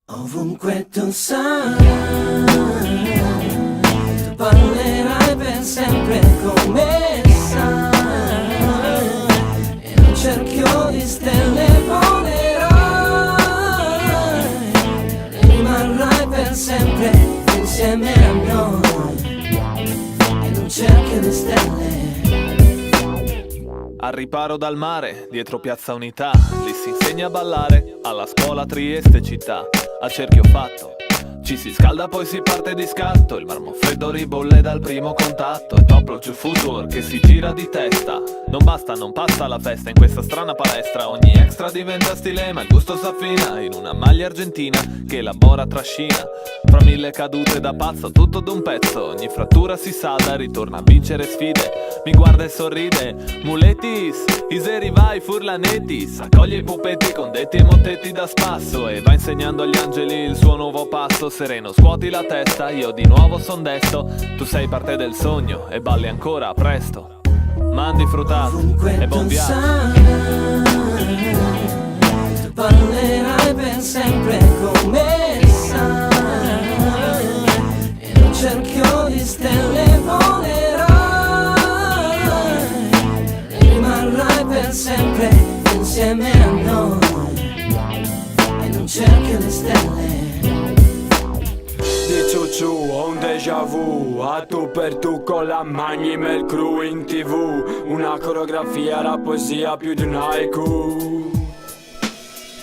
Ovunque tu sarai, tu parlerai per sempre come sai, in un cerchio di stelle volerai, rimarrai per sempre insieme a noi, in un cerchio di stelle. Al riparo dal mare, dietro Piazza Unità, lì si insegna a ballare, alla scuola Trieste città, a cerchio fatto. Ci si scalda poi si parte di scatto, il marmo freddo ribolle dal primo contatto, e Toplo c'è Futur che si gira di testa. Non basta, non passa la festa in questa strana palestra, ogni extra diventa stile ma il gusto s'affina in una maglia argentina che elabora trascina. Fra mille cadute da pazzo, tutto d'un pezzo, ogni frattura si salda, ritorna a vincere sfide. Mi guarda e sorride, muletis, iseri vai furlanetis, accoglie i pupetti con detti e mottetti da spasso e va insegnando agli angeli il suo nuovo passo. Sereno, scuoti la testa, io di nuovo son desto, tu sei parte del sogno e balli ancora presto. Mandi fruttati e buon viaggio. Tu parlerai per sempre come sai, in un cerchio di stelle volerai, rimarrai per sempre insieme a noi, in un cerchio di stelle. Di ciuciu, ho un déjà vu, a tu per tu con la Magni Mel Crew in TV, una coreografia, la poesia più di un haiku.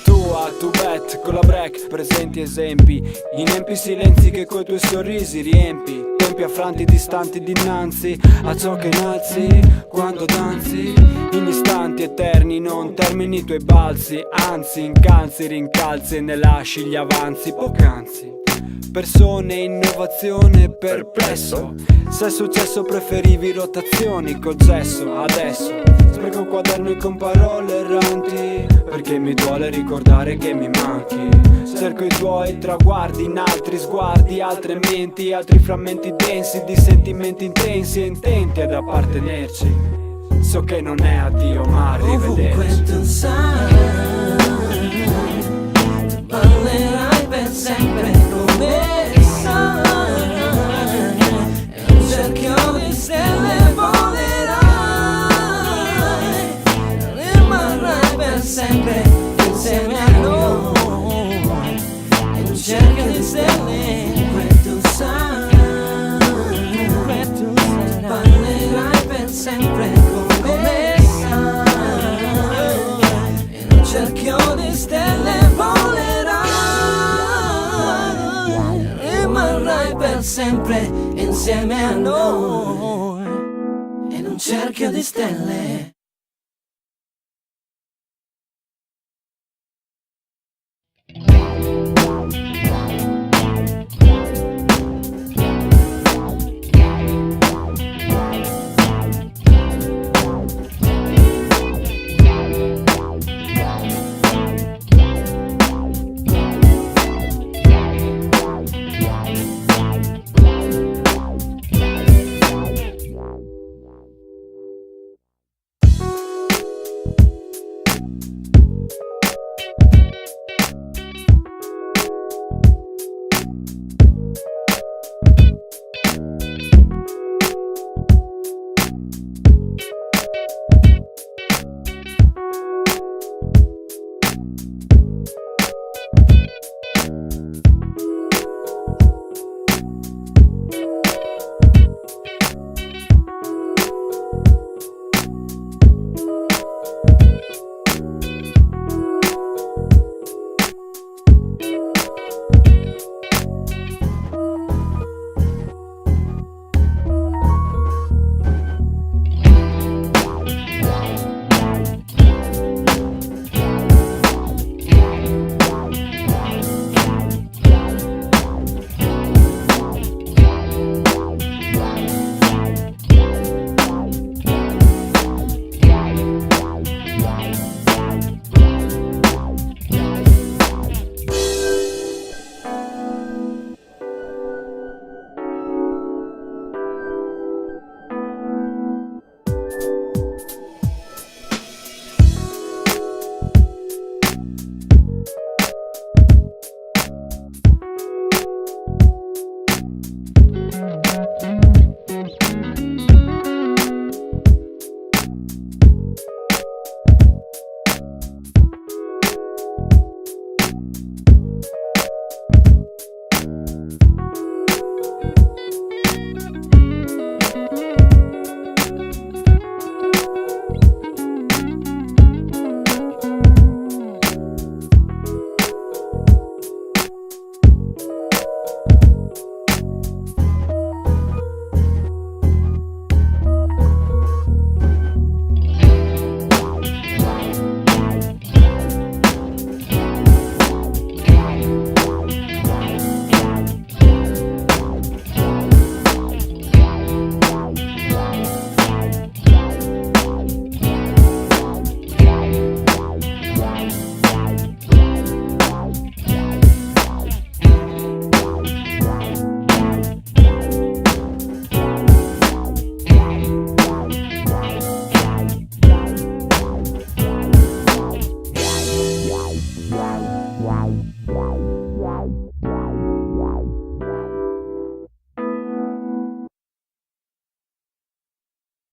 Tu a tu bet con la break, presenti esempi, in empi silenzi che coi tuoi sorrisi riempi, tempi affranti distanti dinanzi a ciò che innalzi quando danzi, in istanti eterni non termini i tuoi balzi, anzi incalzi, rincalzi e ne lasci gli avanzi poc'anzi. Persone, innovazione, perplesso. Se è successo preferivi rotazioni col gesso. Adesso spreco un quaderno con parole erranti, perché mi duole ricordare che mi manchi. Cerco i tuoi traguardi in altri sguardi, altre menti, altri frammenti densi di sentimenti intensi e intenti ad appartenerci. So che non è addio ma arrivederci. Ovunque tu sarai, tu parlerai per sempre come sai, in un cerchio di stelle volerai, rimarrai per sempre insieme a noi, in un cerchio di stelle. Ovunque tu sarai, parlerai per sempre come sai, in un cerchio di stelle volerai, rimarrai per sempre insieme a noi, in un cerchio di stelle.